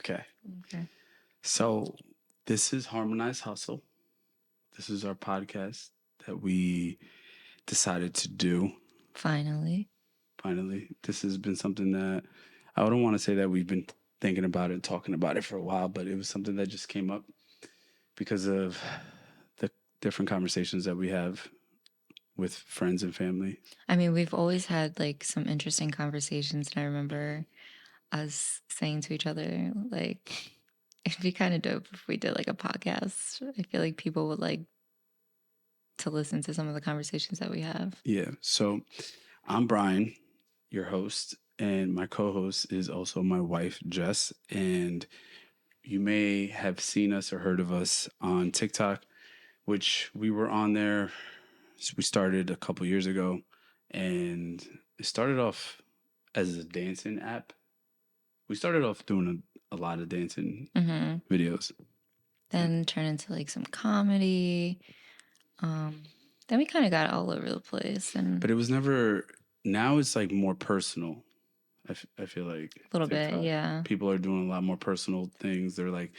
Okay. Okay. So this is Harmonized Hustle. This is our podcast that we decided to do. Finally. This has been something that I don't want to say that we've been thinking about it, talking about it for a while, but it was something that just came up because of the different conversations that we have with friends and family. I mean, we've always had like some interesting conversations, and I remember us saying to each other, like, it'd be kind of dope if we did like a podcast. I feel like people would like to listen to some of the conversations that we have. Yeah. So I'm Brian, your host, and my co-host is also my wife, Jess. And you may have seen us or heard of us on TikTok, which we were on there. We started a couple years ago, and it started off as a dancing app. We started off doing a lot of dancing videos. Then turn into like some comedy. Then we kind of got all over the place, and But it was never, now it's like more personal. I feel like a little bit, yeah. People are doing a lot more personal things. They're like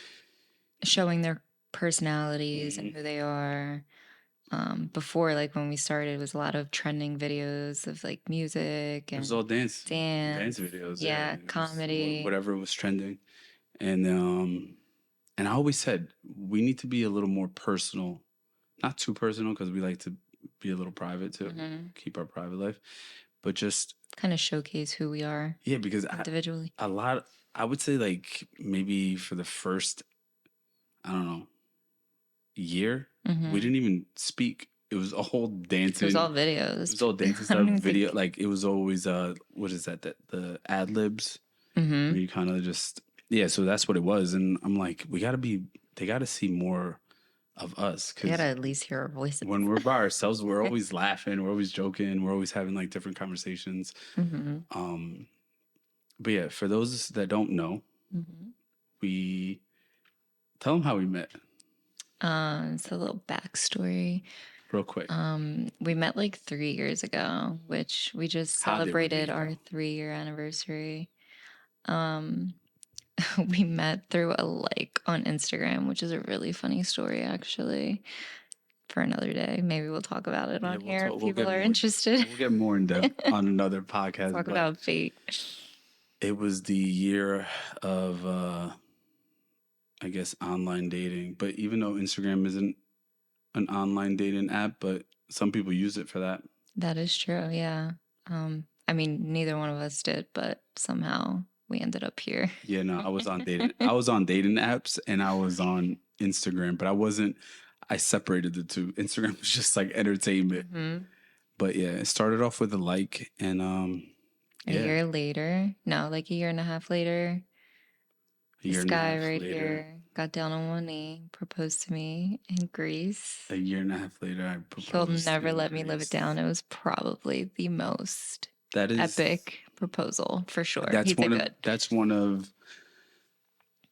showing their personalities and who they are. Before, like when we started, it was a lot of trending videes of like music and it was all dance videos. Yeah, It was comedy. whatever was trending. And I always said we need to be a little more personal, not too personal because we like to be a little private to keep our private life, but just kind of showcase who we are. Yeah, because individually, I would say like maybe for the first, I don't know, year, we didn't even speak. It was all dancing. It was all videos. It was all dancing stuff. Video, like it was always what is that? The ad libs. Where you kind of just So that's what it was, and I'm like, they gotta see more of us. They gotta at least hear our voices. When we're by ourselves, we're always laughing, we're always joking, we're always having like different conversations. But yeah, for those that don't know, we tell them how we met. It's a little backstory. Real quick. We met like 3 years ago, which we just celebrated our 3-year anniversary. We met through a like on Instagram, which is a really funny story, actually. For another day, maybe we'll talk about it on here if people are interested. We'll get more in depth on another podcast. Talk about fate. It was the year of, I guess, online dating. But even though Instagram isn't an online dating app, but some people use it for that. That is true. Yeah. I mean, neither one of us did, but somehow we ended up here. Yeah, no, I was on dating. I was on dating apps and I was on Instagram, but I wasn't. I separated the two. Instagram was just like entertainment. But yeah, it started off with a like, and a year later, no, like a year and a half later, this guy right here got down on one knee, proposed to me in Greece. A year and a half later, I proposed. He'll never let me live it down. It was probably the most epic proposal for sure. That's one of,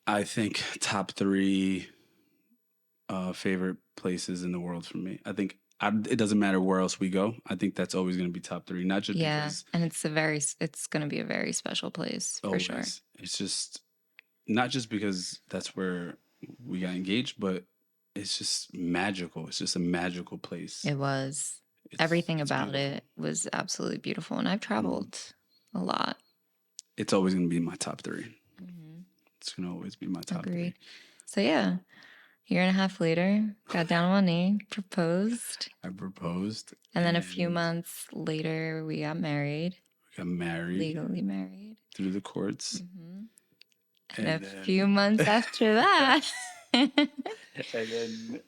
I think, top 3 favorite places in the world for me. I think it doesn't matter where else we go. I think that's always going to be top 3, not just because. And it's going to be a very special place for sure. It's just not just because that's where we got engaged, but it's just magical. It's just a magical place. It was. Everything about beautiful. It was absolutely beautiful, and I've traveled a lot. It's always going to be my top 3. It's going to always be my top 3. So yeah. Year and a half later, got down on one knee, proposed. I proposed. And then a few months later, we got married. Legally married. Through the courts. And a few months after that. And then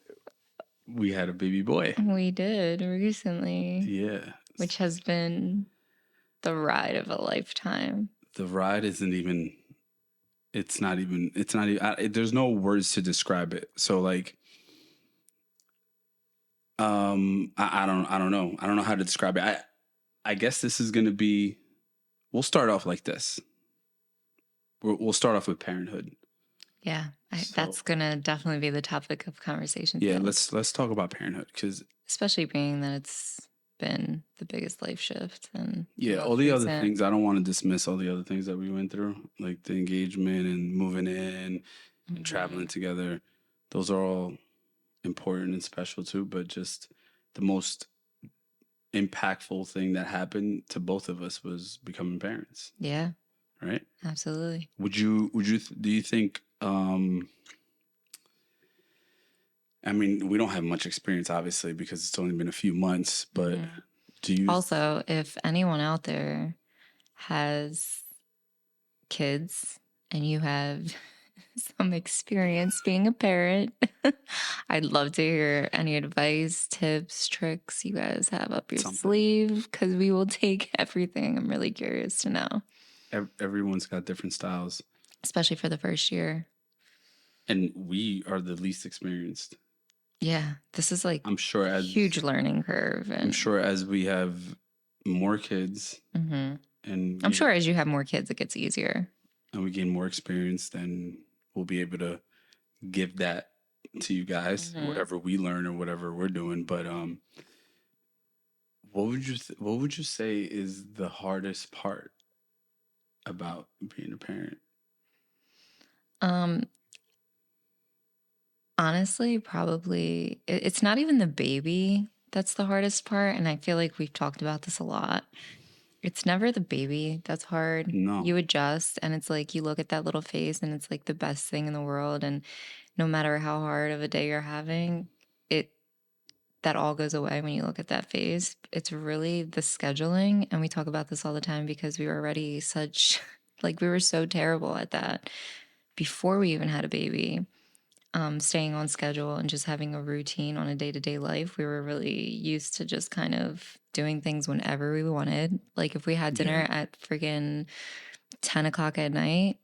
we had a baby boy. We did recently. Yeah. Which has been the ride of a lifetime. The ride isn't even... It's not even, there's no words to describe it. So like, I don't know. I don't know how to describe it. I guess this is going to be, we'll start off like this. We'll start off with parenthood. Yeah. That's going to definitely be the topic of conversation. Yeah. Let's talk about parenthood, because especially being that it's been the biggest life shift and the Yeah, all most the other recent. things, I don't want to dismiss all the other things that we went through, like the engagement and moving in and traveling Mhm. together. Those are all important and special too, but just the most impactful thing that happened to both of us was becoming parents, Yeah, right? absolutely. Do you think I mean, we don't have much experience obviously because it's only been a few months, but Mhm. do you Also, if anyone out there has kids and you have some experience being a parent, I'd love to hear any advice, tips, tricks you guys have up your something sleeve because we will take everything. I'm really curious to know, everyone's got different styles especially for the first year. and we are the least experienced. Yeah, this is like I'm sure huge learning curve. I'm And sure as we have more kids Mhm. and I'm we sure as you have more kids, it gets easier. gain more experience, then we'll be able to give that to you guys, Mhm. whatever we learn or whatever we're doing. But what would you say is the hardest part about being a parent? Um, Honestly, probably it's not even the baby that's the hardest part. And I feel like we've talked about this a lot. It's never the baby that's hard. No. You adjust, and it's like you look at that little face, and it's like the best thing in the world. And no matter how hard of a day you're having, it that all goes away when you look at that face. It's really the scheduling. And we talk about this all the time because we were already such, like, we were so terrible at that before we even had a baby. Staying on schedule and just having a routine on a day to day life. We were really used to just kind of doing things whenever we wanted. Like if we had Yeah. dinner at friggin' 10 o'clock at night,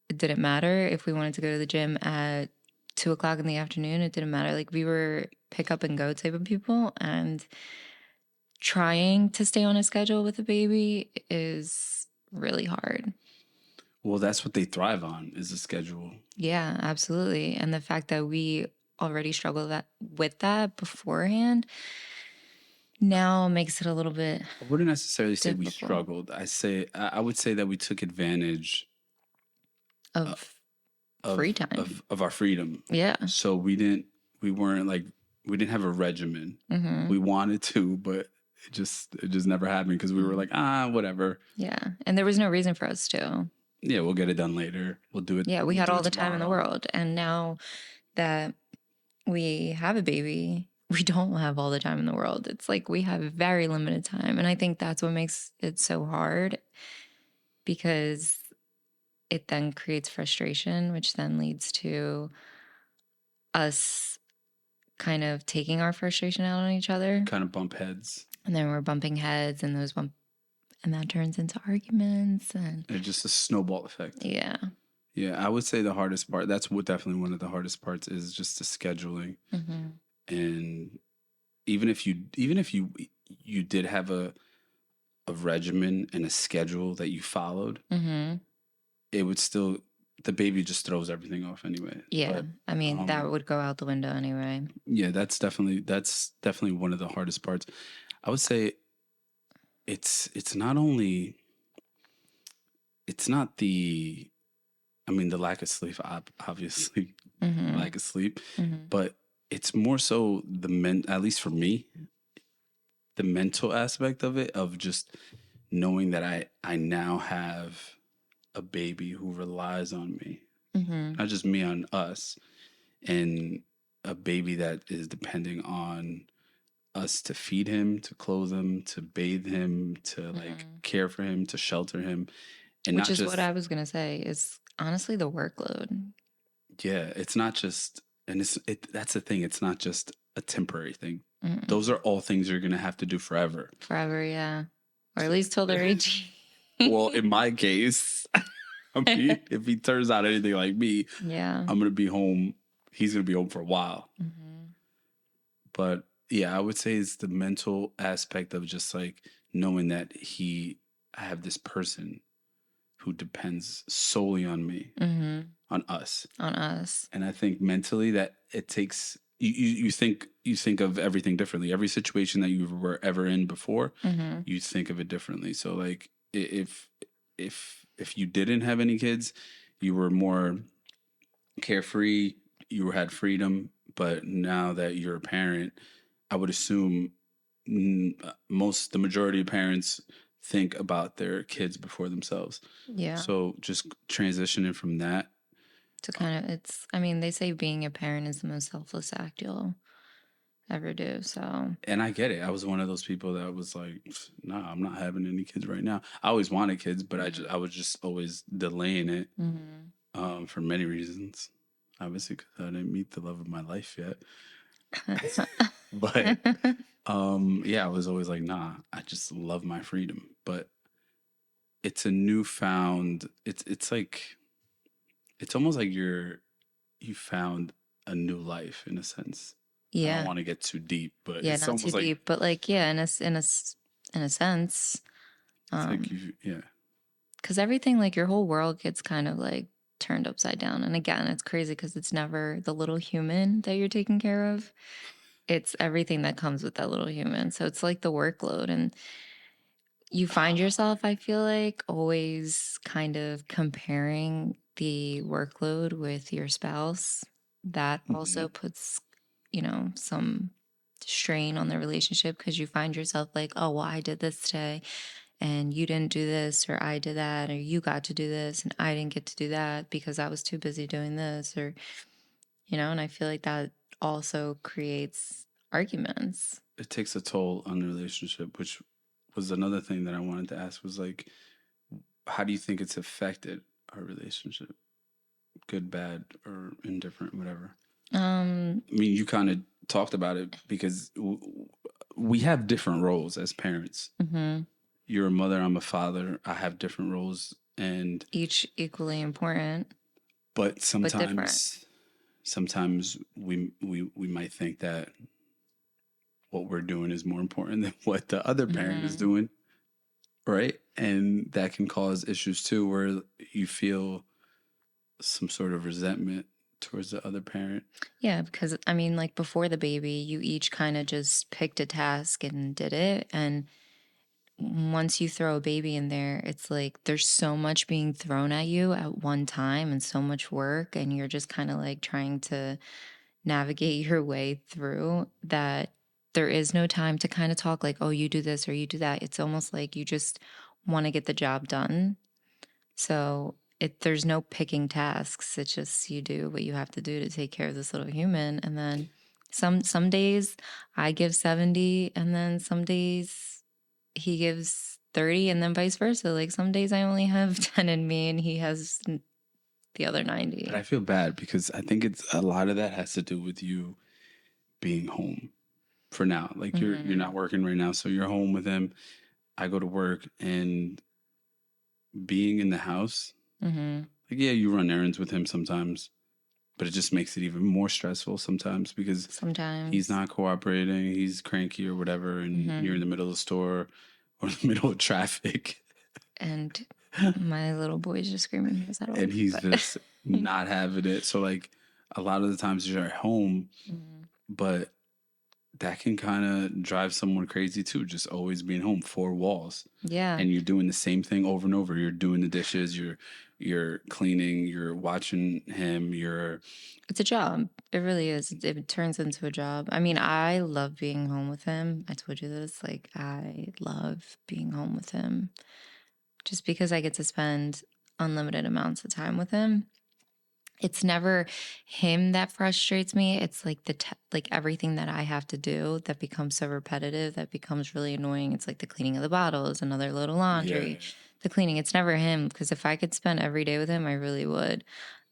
it didn't matter. If we wanted to go to the gym at 2 o'clock in the afternoon, it didn't matter. Like we were pick up and go type of people. And trying to stay on a schedule with a baby is really hard. Well, that's what they thrive on is a schedule. Yeah, absolutely. And the fact that we already struggled with that beforehand now makes it a little bit I wouldn't necessarily say we difficult struggled. I would say that we took advantage uh, of free time. of our freedom. Yeah. So we weren't like we didn't have a regimen. Hmm. We wanted to, but it just never happened because we were like, whatever. Yeah. And there was no reason for us to. Yeah, we'll get it done later. Yeah, we We'll had do all it the time in the tomorrow. world. And now that we have a baby, we don't have all the time in the world. It's like we have very limited time. And I think that's what makes it so hard because it then creates frustration, which then leads to us kind of taking our frustration out on each other. Kind of bump heads. And then we're bumping heads and and that turns into arguments and It's just a snowball effect. yeah. Yeah, I would say the hardest part, that's what definitely one of the hardest parts is just the scheduling. Mm-hmm. And even if you did have a regimen and a schedule that you followed, Mm-hmm. it would still the baby just throws everything off anyway. Yeah. But I mean, that would go out the window anyway. yeah, that's definitely one of the hardest parts. I would say it's not only it's not the I mean the lack of sleep obviously Mm-hmm. lack of sleep, Mm-hmm. but it's more so at least for me the mental aspect of it of just knowing that I now have a baby who relies on me, Mm-hmm. not just me on us, and a baby that is depending on us to feed him, to clothe him, to bathe him, to like Mm-hmm. care for him, to shelter him, and Which not is what just I was gonna say is honestly the workload. yeah, it's not just and that's the thing, it's not just a temporary thing. Those are Mm-mm. all things you're gonna have to do forever. Forever, yeah. Or at least till they're 18. Well, in my case, if he turns out anything like me, Yeah. I'm gonna be home. He's gonna be home for a while. Mm-hmm. But yeah, I would say it's the mental aspect of just like knowing that I have this person who depends solely on me, Mm-hmm. on us. On us. And I think mentally that it takes you think of everything differently. Every situation that you were ever in before, Mm-hmm. you think of it differently. So like if you didn't have any kids, you were more carefree, you had freedom, but now that you're a parent, I would assume the majority of parents think about their kids before themselves. Yeah. So just transitioning from that. To kind of, I mean, they say being a parent is the most selfless act you'll ever do. So, And I get it. I was one of those people that was like, nah, I'm not having any kids right now. I always wanted kids, but I was just always delaying it mm-hmm. for many reasons. Obviously, because I didn't meet the love of my life yet. But yeah, I was always like, nah, I just love my freedom. But it's a newfound. It's like it's almost like you found a new life in a sense. I don't Yeah. want to get too deep, but Yeah, it's not too almost like deep, but like, yeah, in a sense, it's like you yeah. because everything, like your whole world gets kind of like turned upside down. And again, it's crazy because it's never the little human that you're taking care of. It's everything that comes with that little human. So it's like the workload. And you find yourself, I feel like, always kind of comparing the workload with your spouse. That also Mhm. puts, some strain on the relationship because you find yourself like, oh, well, I did this today and you didn't do this, or I did that, or you got to do this and I didn't get to do that because I was too busy doing this, or, and I feel like that also creates arguments. It takes a toll on the relationship, which was another thing that I wanted to ask was like, how do you think it's affected our relationship? Good, bad, or indifferent, whatever. Um, I mean, you kind of talked about it because we have different roles as parents. mhm. You're a mother, I'm a father. I have different roles, and Each equally important, but but different. sometimes we might think that what we're doing is more important than what the other parent is Mhm. doing, right? And that can cause issues too, where you feel some sort of resentment towards the other parent. Yeah, because I mean, like before the baby, you each kind of just picked a task and did it. And once you throw a baby in there, it's like there's so much being thrown at you at one time and so much work. And you're just kind of like trying to navigate your way through that. There is no time to kind of talk like, oh, you do this or you do that. It's almost like you just want to get the job done. So there's no picking tasks. It's just you do what you have to do to take care of this little human. And then some days I give 70 and then some days he gives 30 and then vice versa. Like some days I only have 10 in me and he has the other But 90. I feel bad because I think it's a lot of that has to do with you being home for now. Like you're Mm-hmm. not working right now, so you're home with him. I go to work and being in the house, Mm-hmm. like yeah, you run errands with him sometimes, but it just makes it even more stressful sometimes because he's Sometimes. not cooperating, he's cranky or whatever, and you're Mm-hmm. in the middle of the store or in the middle of traffic. And my little boy's just screaming his head And off. he's But just not having it. So like a lot of the times you're at home, Mhm. but that can kind of drive someone crazy too, just always being home, four walls. Yeah, And you're doing the same thing over and over. You're doing the dishes, you're cleaning, you're watching him, you're it's a job. It really is. It turns into a job. I mean, I love being home with him. I told you this. Like, I love being home with him just because I get to spend unlimited amounts of time with him. It's never him that frustrates me. It's like like everything that I have to do that becomes so repetitive that becomes really annoying. It's like the cleaning of the bottles, another load of yeah. laundry, the cleaning. It's never him because if I could spend every day with him, I really would.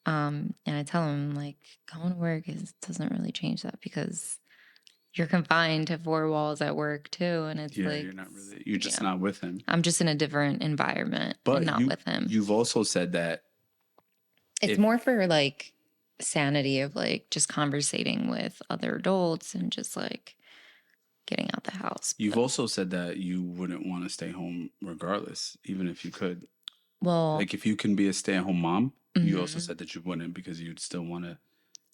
And I tell him like going to work doesn't really change that because you're confined to four walls at work too, and it's Yeah, like you're not really you're you just know not with him. I'm just in a different environment and But not with him. you've also said that It's if more for like sanity of like just conversating with other adults and just like getting out the house. you've But also said that you wouldn't want to stay home regardless, even if you could. well, Like if you can be a stay-at-home mom, you also mhm. said that you wouldn't because you'd still want to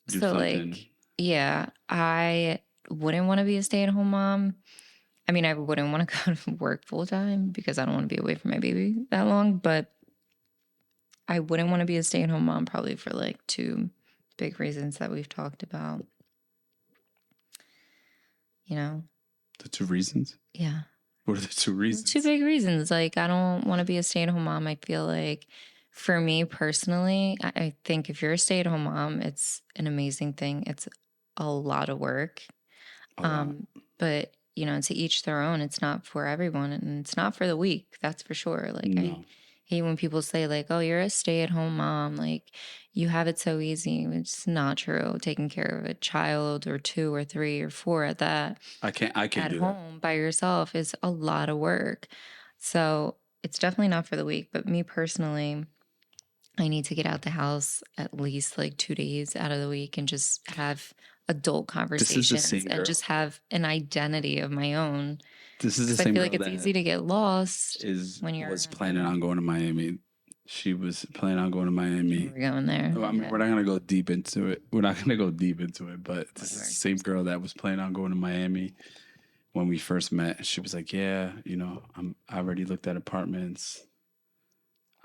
do So like something. Yeah, I wouldn't want to be a stay-at-home mom. I mean, I wouldn't want to go to work full time because I don't want to be away from my baby that long, but I wouldn't want to be a stay-at-home mom probably for like two big reasons that we've talked about. You know? The two reasons? Yeah. What are the two Two reasons? big reasons. Like, I don't want to be a stay-at-home mom. I feel like for me personally, I think if you're a stay-at-home mom, it's an amazing thing. It's a lot of work. A lot. But you know, to each their own. It's not for everyone, and it's not for the weak. That's for sure. Like I No. hate when people say like, "Oh, you're a stay-at-home mom. Like you have it so easy." It's not true. Taking care of a child or two or three or four at that I can't at do that. home by yourself is a lot of work. So it's definitely not for the weak. But me personally, I need to get out the house at least like 2 days out of the week and just have adult This is the conversations same and girl. just have an identity of my own. This is the Because I same feel like girl it's that easy to get lost is when was you're, planning on going to Miami. She was planning on going to Miami. we're going there. Well, I mean, Okay. we're not gonna go deep into it. We're not gonna go deep into it, but this is Whatever. the same girl that was planning on going to Miami when we first met. She was like, "Yeah, I already looked at apartments.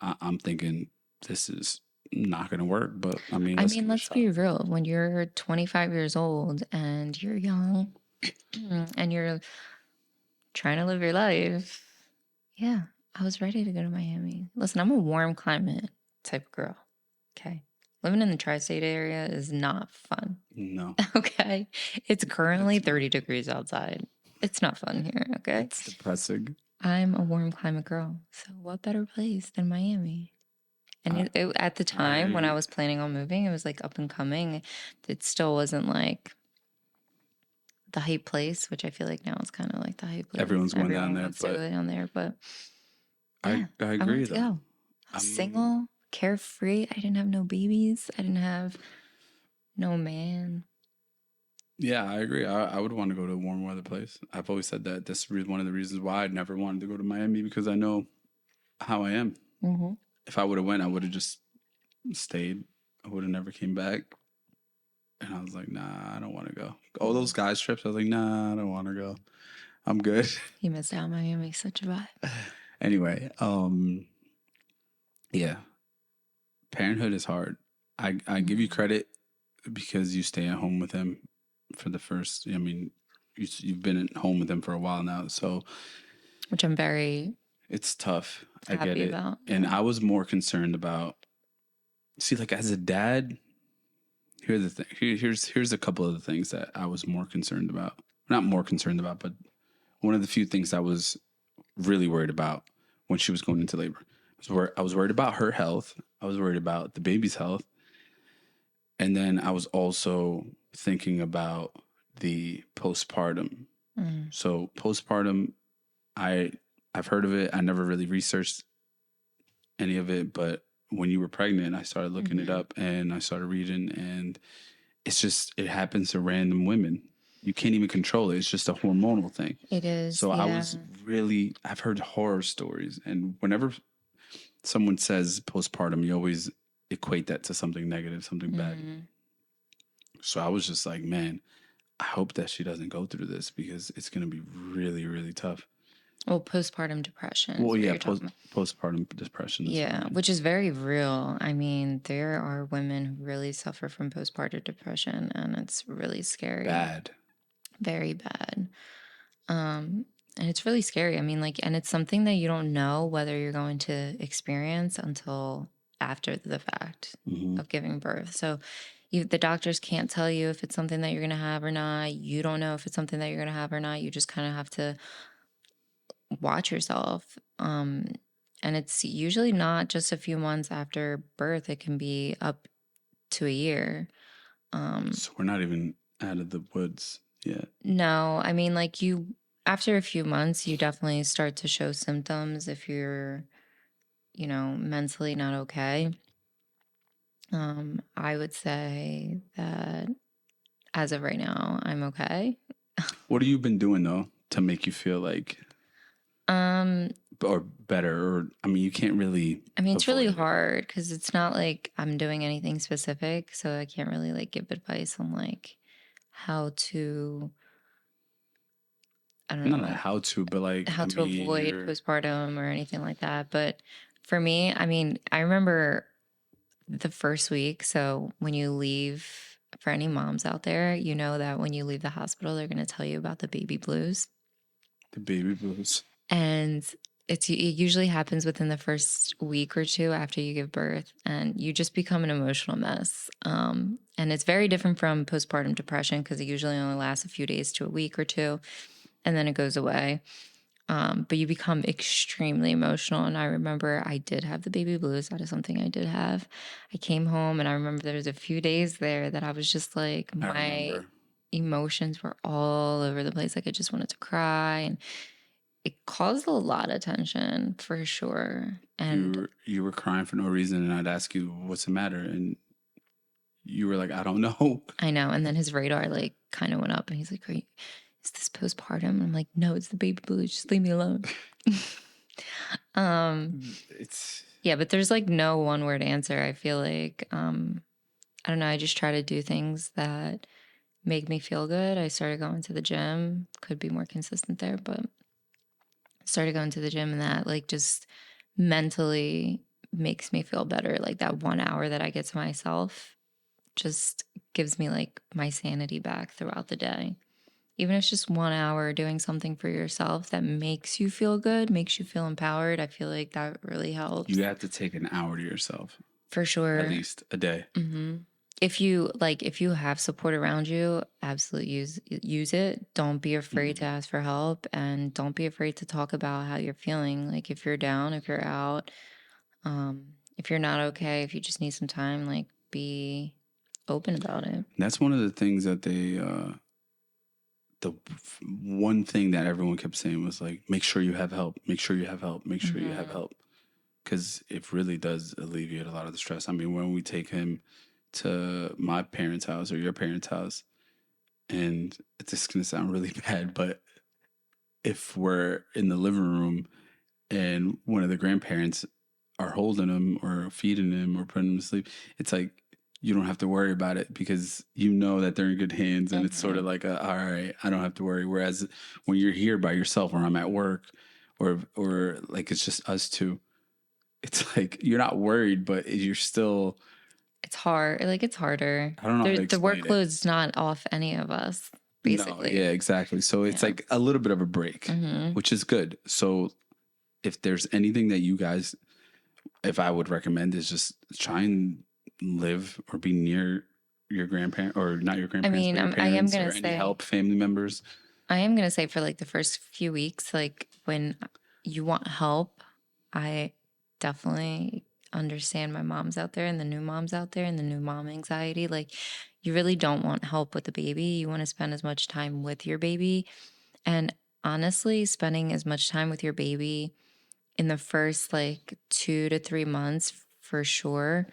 I'm thinking this is not gonna work, but I mean, I let's mean, give it a let's be shot." real. When you're 25 years old and you're young and you're trying to live your life, yeah, I was ready to go to Miami. Listen, I'm a warm climate type of girl. Okay. Living in the tri state area is not fun. No, Okay. It's currently it's not. 30 degrees outside. It's not fun here. Okay. It's depressing. I'm a warm climate girl. So, what better place than Miami? And I at the I hear time when I you. was planning on moving, it was like up and coming. It still wasn't like the hype place, which I feel like now it's kind of like the hype place. Everyone's going down Everyone there, wants to but go down there. But I yeah, I I wanted agree to though. go. I was I'm single, carefree. I didn't have no babies. I didn't have no man. Yeah, I agree. I would want to go to a warm weather place. I've always said that. That's one of the reasons why I never wanted to go to Miami because I know how I am. Mm-hmm. If I would have went, I would have just stayed. I would have never came back. And I was like, nah, I don't want to go. All those guys trips, I was like, nah, I don't want to go. I'm good. He missed out. Miami, such a vibe. Anyway, yeah, parenthood is hard. I give you Mhm. credit because you stay at home with him for the first. I mean, you've been at home with him for a while now, so Which I'm very it's tough. I get happy it. about. And Yeah. I was more concerned about see, like as a dad, here's the thing. Here's a couple of the things that I was more concerned about. Not more concerned about, but one of the few things I was really worried about when she was going into labor. I was worried about her health. I was worried about the baby's health. And then I was also thinking about the postpartum. Mm. So postpartum, I I've heard of it. I never really researched any of it, but when you were pregnant, I started looking it Mhm. up and I started reading, and it happens to random women. You can't even control it. It's just a hormonal thing. It is. So Yeah. I've heard horror stories, and whenever someone says postpartum, you always equate that to something negative, something bad. Mhm. So I was just like, man, I hope that she doesn't go through this because it's going to be really, really tough. Well, postpartum depression Well, is what yeah, you're talking about. postpartum depression. That's what I Yeah, mean. which is very real. I mean, there are women who really suffer from postpartum depression, and it's really scary. Bad. Very bad. And it's really scary. I mean, like, and it's something that you don't know whether you're going to experience until after the fact Hmm. of giving birth. So the doctors can't tell you if it's something that you're going to have or not. You don't know if it's something that you're going to have or not. You just kind of have to watch yourself. And it's usually not just a few months after birth, it can be up to a year. So we're not even out of the woods yet. No, I mean, like after a few months, you definitely start to show symptoms if you're, mentally not okay. I would say that as of right now, I'm okay. What have you been doing though to make you feel like Um, or better? Or I mean, you can't really I mean, it's really avoid it. hard because it's not like I'm doing anything specific, so I can't really like give advice on like how to, I don't Not know, a like how to, but like, how I to mean, avoid you're postpartum or anything like that. But for me, I mean, I remember the first week. So when you leave, for any moms out there, you know that when you leave the hospital, they're going to tell you about the baby blues. the baby blues. And it usually happens within the first week or two after you give birth, and you just become an emotional mess. And it's very different from postpartum depression because it usually only lasts a few days to a week or two, and then it goes away. But you become extremely emotional. And I remember I did have the baby blues. That is something I did have. I came home and I remember there was a few days there that I was just like, I my remember emotions were all over the place. Like I just wanted to cry, and it caused a lot of tension for sure. And you were crying for no reason, and I'd ask you, "What's the matter?" And you were like, "I don't know." I know. And then his radar like kind of went up and he's like, is this postpartum? I'm like, no, it's the baby blues. Just leave me alone. It's Yeah, but there's like no one word answer. I feel like, I don't know. I just try to do things that make me feel good. I started going to the gym, could be more consistent there, but started going to the gym, and that like just mentally makes me feel better. Like that 1 hour that I get to myself just gives me like my sanity back throughout the day. Even if it's just 1 hour doing something for yourself that makes you feel good, makes you feel empowered, I feel like that really helps you have to take an hour to yourself, for at sure. least a day. If you have support around you, absolutely use it. Don't be afraid to ask for help, and don't be afraid to talk about how you're feeling. Like if you're down, if you're out, if you're not okay, if you just need some time, like be open about it. That's one of the things that the one thing that everyone kept saying was like, make sure you have help, make sure you have help, make sure you have help. Because it really does alleviate a lot of the stress. I mean, when we take him to my parents' house or your parents' house, and it's just going to sound really bad, but if we're in the living room and one of the grandparents are holding him or feeding him or putting him to sleep, it's like you don't have to worry about it because you know that they're in good hands, and it's sort of like all right, I don't have to worry. Whereas when you're here by yourself or I'm at work or like it's just us two, it's like you're not worried, but you're still. It's hard. Like it's harder. I don't know how to The explain it. workload's not off any of us, No, basically. yeah, exactly. So it's Yeah. like a little bit of a break, which is good. So if there's anything that you guys, if I would recommend, is just try and live or be near your grandparent or not your I grandparents, mean, but your I am parents gonna or any say, help, family members. for like the first few weeks, like when you want help, I definitely understand my moms out there and the new moms out there and the new mom anxiety. Like, you really don't want help with the baby. You want to spend as much time with your baby. And honestly, spending as much time with your baby in the first like 2 to 3 months for sure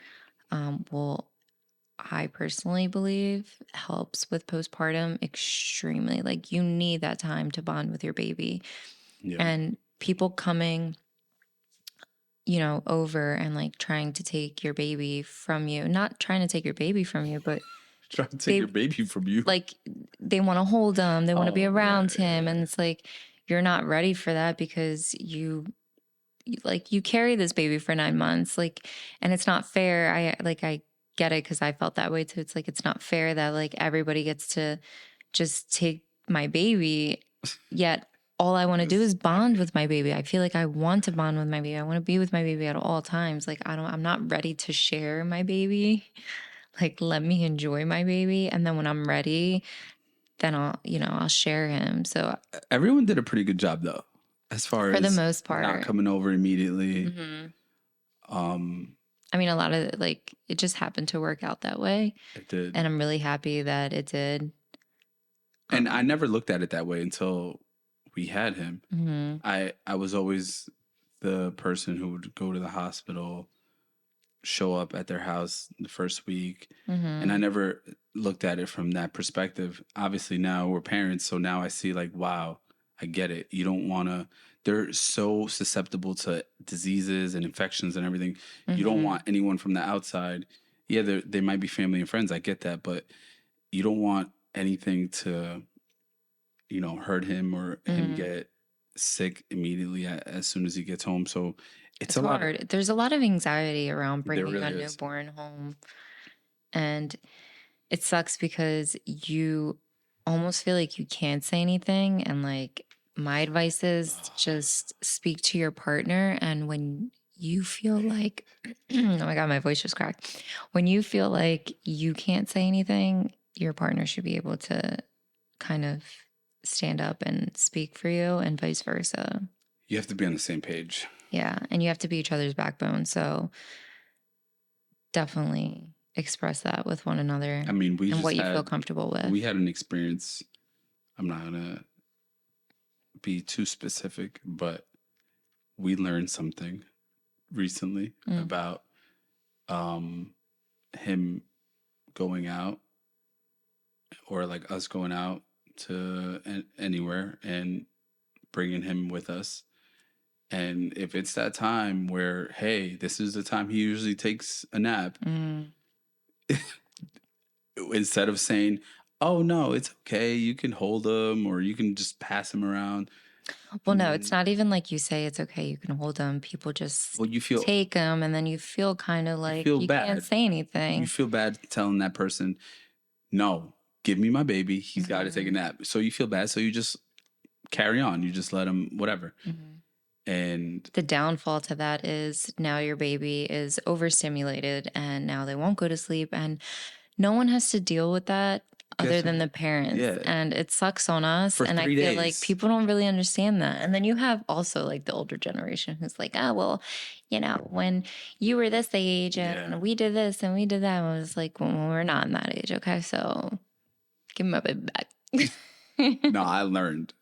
will, I personally believe, helps with postpartum extremely. Like you need that time to bond with your baby. Yeah. And people coming, over and like trying to take your baby from you, not trying to take your baby from you, but Try to take they your baby from you. like they want to hold him, they want to be Oh, yeah, around him, yeah. and it's like you're not ready for that because you carry this baby for 9 months, like, and it's not fair. I get it because I felt that way too. It's like it's not fair that like everybody gets to just take my baby, yet all I want to do is bond with my baby. I feel like I want to bond with my baby. I want to be with my baby at all times. Like I'm not ready to share my baby. Like let me enjoy my baby, and then when I'm ready, then I'll share him. So Everyone did a pretty good job though, as far for the as most not part, coming over immediately. mhm. Um, I mean, a lot of like it just happened to work out that way, it did. and I'm really happy that it did. And I Um, never looked at it that way until we had him. mhm, I was always the person who would go to the hospital, show up at their house the first week, and I mhm, never looked at it from that perspective. Obviously now we're parents, so now I see like, wow, I get it. You don't want to, they're so susceptible to diseases and infections and everything. You don't mhm. want anyone from the outside. Yeah, they might be family and friends. I get that, but you don't want anything to, hurt him or him get sick immediately as soon as he gets home. So it's It's a lot of, hard. There's a lot of anxiety around there bringing a really is. newborn home. And it sucks because you almost feel like you can't say anything. And like, my advice is to just speak to your partner. And when you feel like, oh my God, my voice just cracked. When you feel like you can't say anything, your partner should be able to kind of stand up and speak for you, and vice versa. You have to be on the same page. Yeah. And you have to be each other's backbone. So definitely express that with one another. I mean, and what you feel comfortable with. we had an experience. I'm not going to be too specific, but we learned something recently about him going out, or like us going out to anywhere and bringing him with us. And if it's that time where, hey, this is the time he usually takes a nap, instead of saying, oh, no, it's okay, you can hold him or you can just pass him around. Well, no, it's not even like you say it's okay, you can hold them. People just Well, you take them, and then you feel kind of like feel you can't bad. say anything. You feel bad telling that person, no, give me my baby. He's got to take a nap. So you feel bad. So you just carry on. You just let him, whatever. And the downfall to that is now your baby is overstimulated and now they won't go to sleep, and no one has to deal with that other than the parents. Yeah. And it sucks on us. For and I 3 feel like days. people don't really understand that. And then you have also like the older generation who's like, oh, well, when you were this age and we did this and we did that. I was like, well, we're not in that age. Okay. So give me my baby back. No, I learned,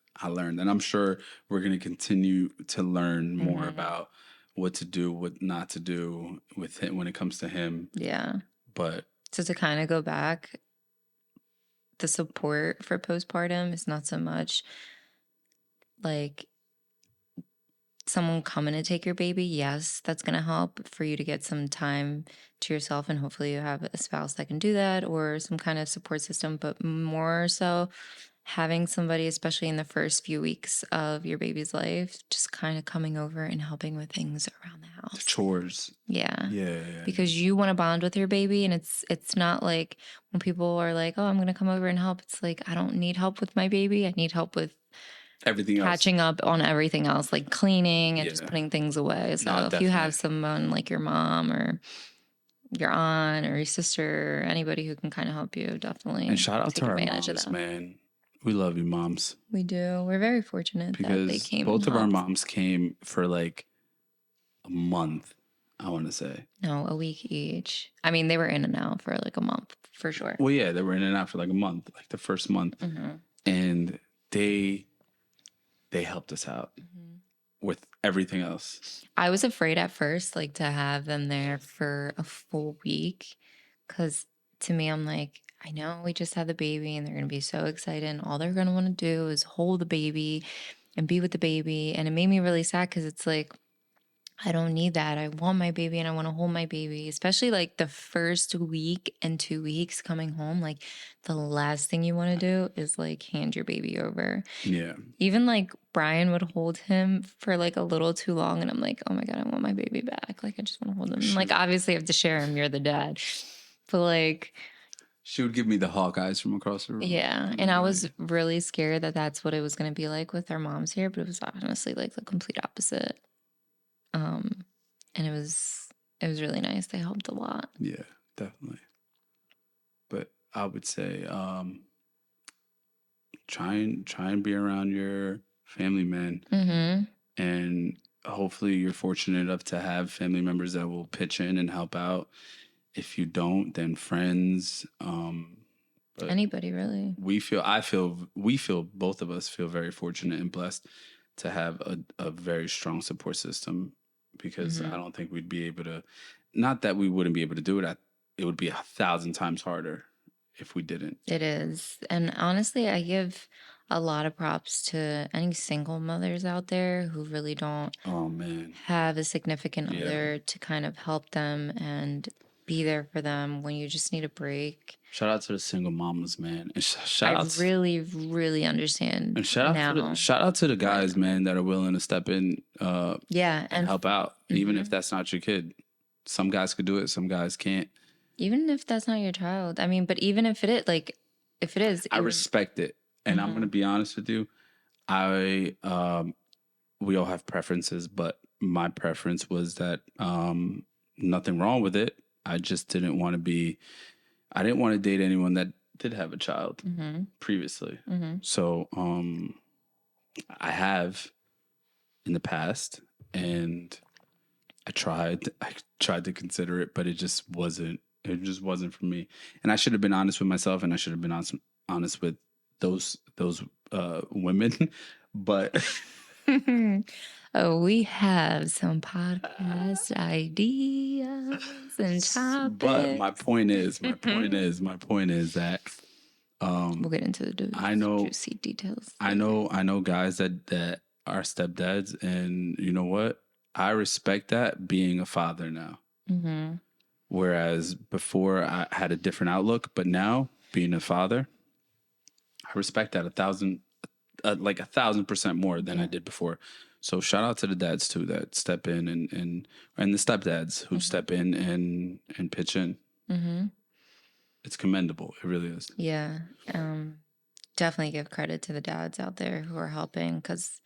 and I'm sure we're going to continue to learn more about what to do, what not to do with him when it comes to him. Yeah. But so to kind of go back, the support for postpartum is not so much like someone coming to take your baby. Yes, that's going to help for you to get some time to yourself, and hopefully you have a spouse that can do that or some kind of support system. But more so, having somebody, especially in the first few weeks of your baby's life, just kind of coming over and helping with things around the house. The chores. Yeah. Yeah. Because you want to bond with your baby, and it's not like when people are like, oh, I'm going to come over and help. It's like, I don't need help with my baby. I need help with everything else. Catching up on everything else, like cleaning and just putting things away. So if you have someone like your mom or your aunt or your sister or anybody who can kind of help you, definitely. And shout out take to our advantage moms, of that. man. We love you, moms. We do. We're very fortunate that they Because came. both and of our helped. moms came for like a month, I want to say. No, a week each. I mean, they were in and out for like a month for sure. Well, yeah, they were in and out for like a month, like the first month. And they helped us out with everything else. I was afraid at first, like, to have them there for a full week, because to me, I'm like, I know we just had the baby and they're going to be so excited, and all they're going to want to do is hold the baby and be with the baby. And it made me really sad because it's like, I don't need that. I want my baby and I want to hold my baby, especially like the first week and 2 weeks coming home. Like, the last thing you want to do is like hand your baby over. Yeah. Even like Brian would hold him for like a little too long, and I'm like, oh my God, I want my baby back. Like, I just want to hold him. And, like, obviously I have to share him. You're the dad. But like, she would give me the hawk eyes from across the room. Yeah. And I was really scared that that's what it was going to be like with our moms here, but it was honestly like the complete opposite. And it was really nice. They helped a lot. Yeah, definitely. But I would say try and be around your family, man. And hopefully you're fortunate enough to have family members that will pitch in and help out. If you don't, then friends. But anybody really. We feel both of us feel very fortunate and blessed to have a very strong support system, because I don't think we'd be able to, not that we wouldn't be able to do it, it would be 1,000 times harder if we didn't. It is. And honestly, I give a lot of props to any single mothers out there who really don't Oh man, have a significant other to kind of help them and be there for them when you just need a break. Shout out to the single mamas, man, and I really, really understand and shout out to the guys, man, that are willing to step in, and help out, even if that's not your kid. Some guys could do it, some guys can't. Even if that's not your child, I mean, but even if it is, like, if it is, I respect it, and I'm gonna be honest with you. We all have preferences, but my preference was that nothing wrong with it. I just didn't want to be. I didn't want to date anyone that did have a child previously. So I have in the past, and I tried to consider it, but it just wasn't for me. And I should have been honest with myself, and I should have been honest with those women. But oh, we have some podcast ideas and topics. But my point is that we'll get into the juicy details. I know guys that are stepdads, and you know what? I respect that, being a father now. Whereas before I had a different outlook, but now being a father, I respect that 1,000% more than I did before. So shout out to the dads too that step in, and the stepdads who step in and pitch in. It's commendable. It really is. Yeah. Definitely give credit to the dads out there who are helping, because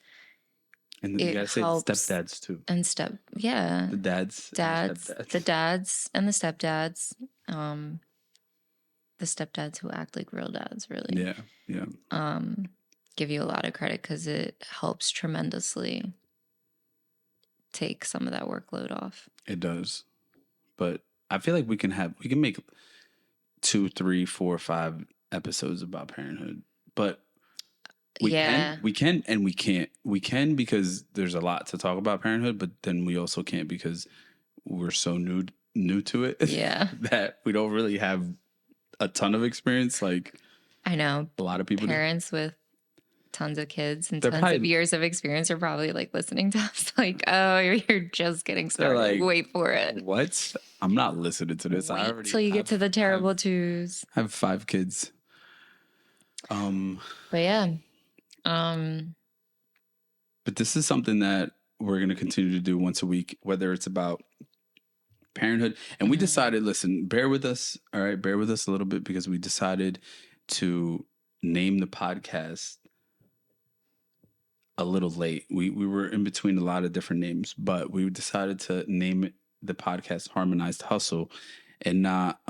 and you gotta say stepdads too. And the dads, the dads and the stepdads, the stepdads who act like real dads, really. Yeah. Give you a lot of credit, because it helps tremendously take some of that workload off. It does, but I feel like we can make 2, 3, 4, 5 episodes about parenthood, but we can and we can't. We can because there's a lot to talk about parenthood, but then we also can't because we're so new to it. Yeah. That we don't really have a ton of experience. Like, I know a lot of people, parents with tons of kids and tons of years of experience, are probably like listening to us like, oh, you're just getting started. Like, wait for it. What? I'm not listening to this. Wait till you get to the terrible twos. I have 5 kids. But yeah. But this is something that we're going to continue to do once a week, whether it's about parenthood. And we decided, listen, bear with us. All right. Bear with us a little bit, because we decided to name the podcast a little late. We were in between a lot of different names, but we decided to name the podcast Harmonized Hustle, and not,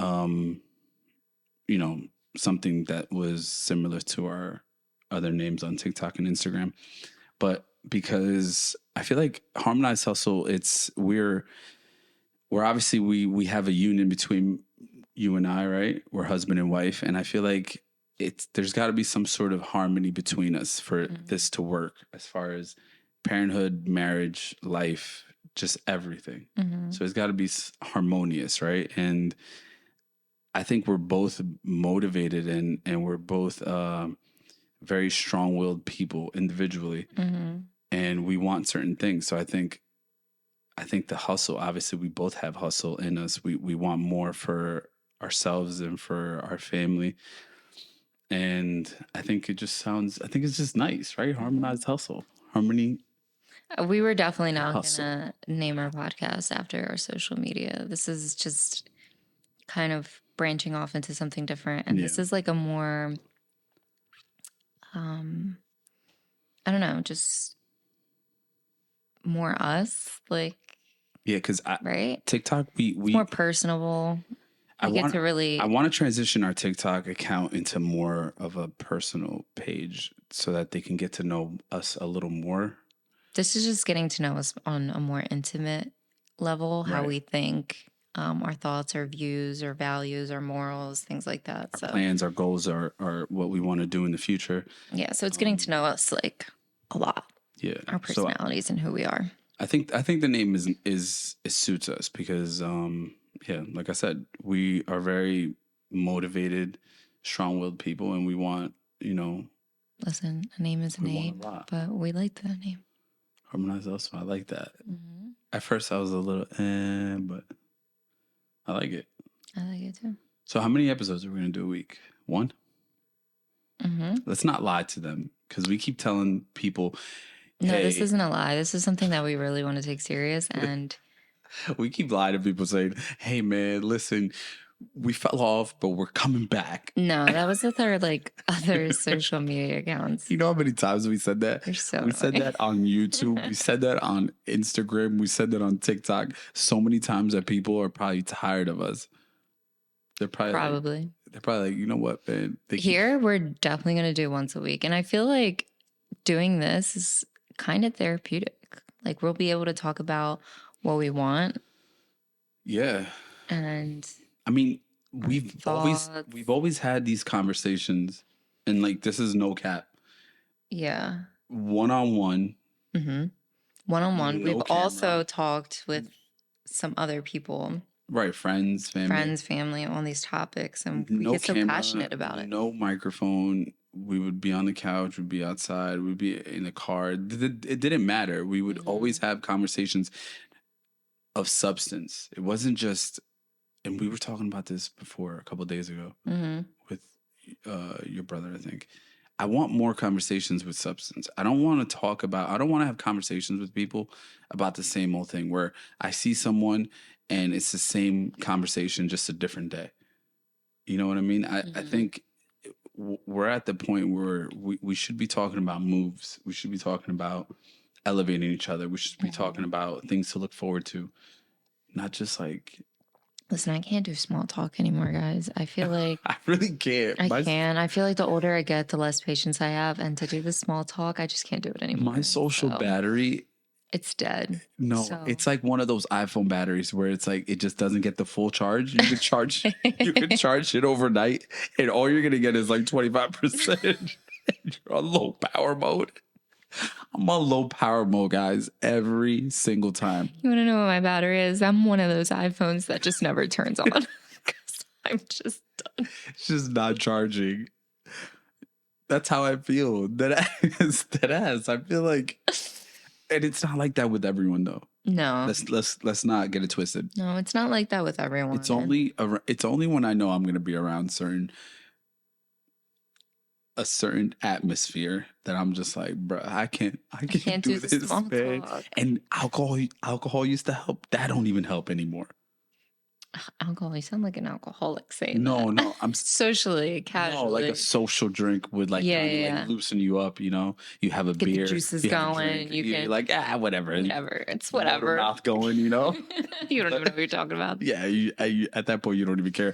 something that was similar to our other names on TikTok and Instagram. But because I feel like Harmonized Hustle, we're obviously we have a union between you and I, right? We're husband and wife, and I feel like there's got to be some sort of harmony between us for this to work, as far as parenthood, marriage, life, just everything. So it's got to be harmonious, right? And I think we're both motivated, and we're both very strong-willed people individually, and we want certain things. So I think the hustle, obviously we both have hustle in us. We want more for ourselves and for our family. And I think it's just nice, right? Harmonized hustle, harmony. We were definitely not going to name our podcast after our social media. This is just kind of branching off into something different. And this is like a more, I don't know, just more us, like. Yeah, because right? TikTok, we more personable. I want to transition our TikTok account into more of a personal page, so that they can get to know us a little more. This is just getting to know us on a more intimate level, how we think, our thoughts, our views, our values, our morals, things like that. Our plans, our goals, are what we want to do in the future. Yeah, so it's getting to know us like a lot. Yeah, our personalities and who we are. I think the name is suits us because like I said, we are very motivated, strong-willed people, and we want, Listen, a name is a name, but we like that name. Harmonized also, I like that. At first I was a little but I like it. I like it too. So how many episodes are we going to do a week? 1? Mm-hmm. Let's not lie to them because we keep telling people, No, this hey, isn't a lie. This is something that we really want to take serious. And we keep lying to people saying, hey, man, listen, we fell off, but we're coming back. no, that was with our like other social media accounts. You know how many times we said that? You're so We said annoying. that on YouTube. We said that on Instagram. We said that on TikTok. So many times that people are probably tired of us. They're probably like, you know what, man? Here, we're definitely going to do once a week. And I feel like doing this is kind of therapeutic. Like we'll be able to talk about what we want. Yeah. And I mean, we've always had these conversations, and like this is no cap. Yeah. One-on-one. Mm-hmm. One-on-one. No We've camera. also talked with some other people. Right, friends, family on these topics, and we get so passionate about it. No microphone. We would be on the couch, we'd be outside, we'd be in the car. It didn't matter. We would always have conversations of substance. It wasn't just, and we were talking about this before a couple of days ago with your brother, I think. I want more conversations with substance. I don't want to have conversations with people about the same old thing where I see someone and it's the same conversation, just a different day. You know what I mean? I think we're at the point where we should be talking about moves. We should be talking about elevating each other. We should be talking about things to look forward to, not just like. Listen, I can't do small talk anymore, guys. I feel like I really can't. I feel like the older I get, the less patience I have, and to do the small talk, I just can't do it anymore. My social battery, it's dead. No, it's like one of those iPhone batteries where it's like it just doesn't get the full charge. You can charge it overnight, and all you're gonna get is like 25%. You're on low power mode. I'm on low power mode, guys, every single time. You want to know what my battery is? I'm one of those iPhones that just never turns on because I'm just done. It's just not charging. That's how I feel. That ass. I feel like, and it's not like that with everyone though. No, let's not get it twisted. No, it's not like that with everyone. It's only when I know I'm going to be around a certain atmosphere that I'm just like, bro, I can't do this, man. Talk. And alcohol used to help. That don't even help anymore. Alcohol, you sound like an alcoholic saying no, that. No, I'm socially, casually. No, like a social drink would like like loosen you up, you know. You have a beer, the juices going, you're like whatever. It's whatever. Mouth going, you know. You don't even know what you're talking about. Yeah, you at that point you don't even care.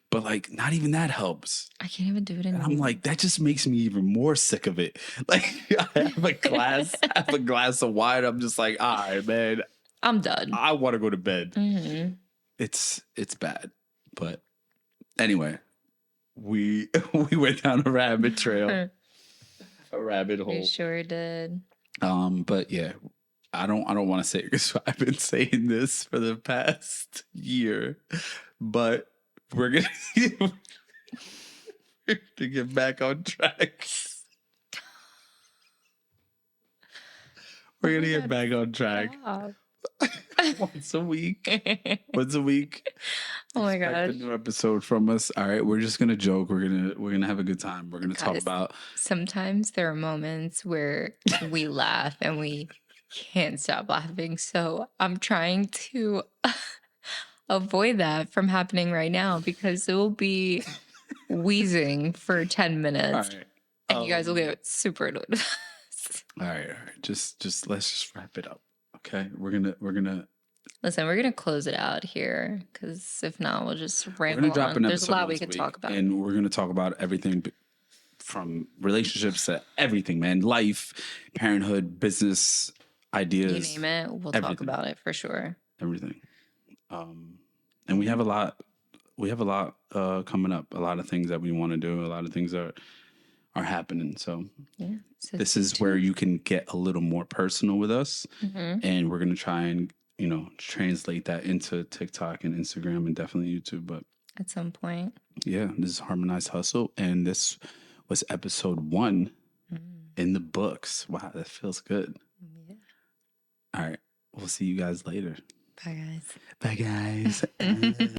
But like, not even that helps. I can't even do it anymore. And I'm like, that just makes me even more sick of it. Like, I have a glass of wine. I'm just like, all right, man, I'm done. I want to go to bed. Mm-hmm. It's bad. But anyway, we went down a rabbit trail, a rabbit hole. We sure did. But yeah, I don't want to say it because I've been saying this for the past year, but we're gonna to get back on track. We're gonna get back on track. Once a week. Oh my gosh. A new episode from us. All right, we're just gonna joke. We're gonna have a good time. We're gonna talk about. Sometimes there are moments where we laugh and we can't stop laughing. So I'm trying to avoid that from happening right now because it will be wheezing for 10 minutes. All right. And you guys will get super annoyed. All right. Just let's just wrap it up. Okay. We're gonna listen, we're gonna close it out here because if not, we'll just ramble on. There's a lot we could talk about. And we're gonna talk about everything from relationships to everything, man. Life, parenthood, business, ideas. You name it, we'll talk about it for sure. Everything. And we have a lot coming up, a lot of things that we want to do, a lot of things are happening. So this is where you can get a little more personal with us. And we're going to try and, translate that into TikTok and Instagram and definitely YouTube. But at some point. Yeah, this is Harmonized Hustle. And this was episode 1 in the books. Wow, that feels good. Yeah. All right. We'll see you guys later. Bye, guys. Bye, guys.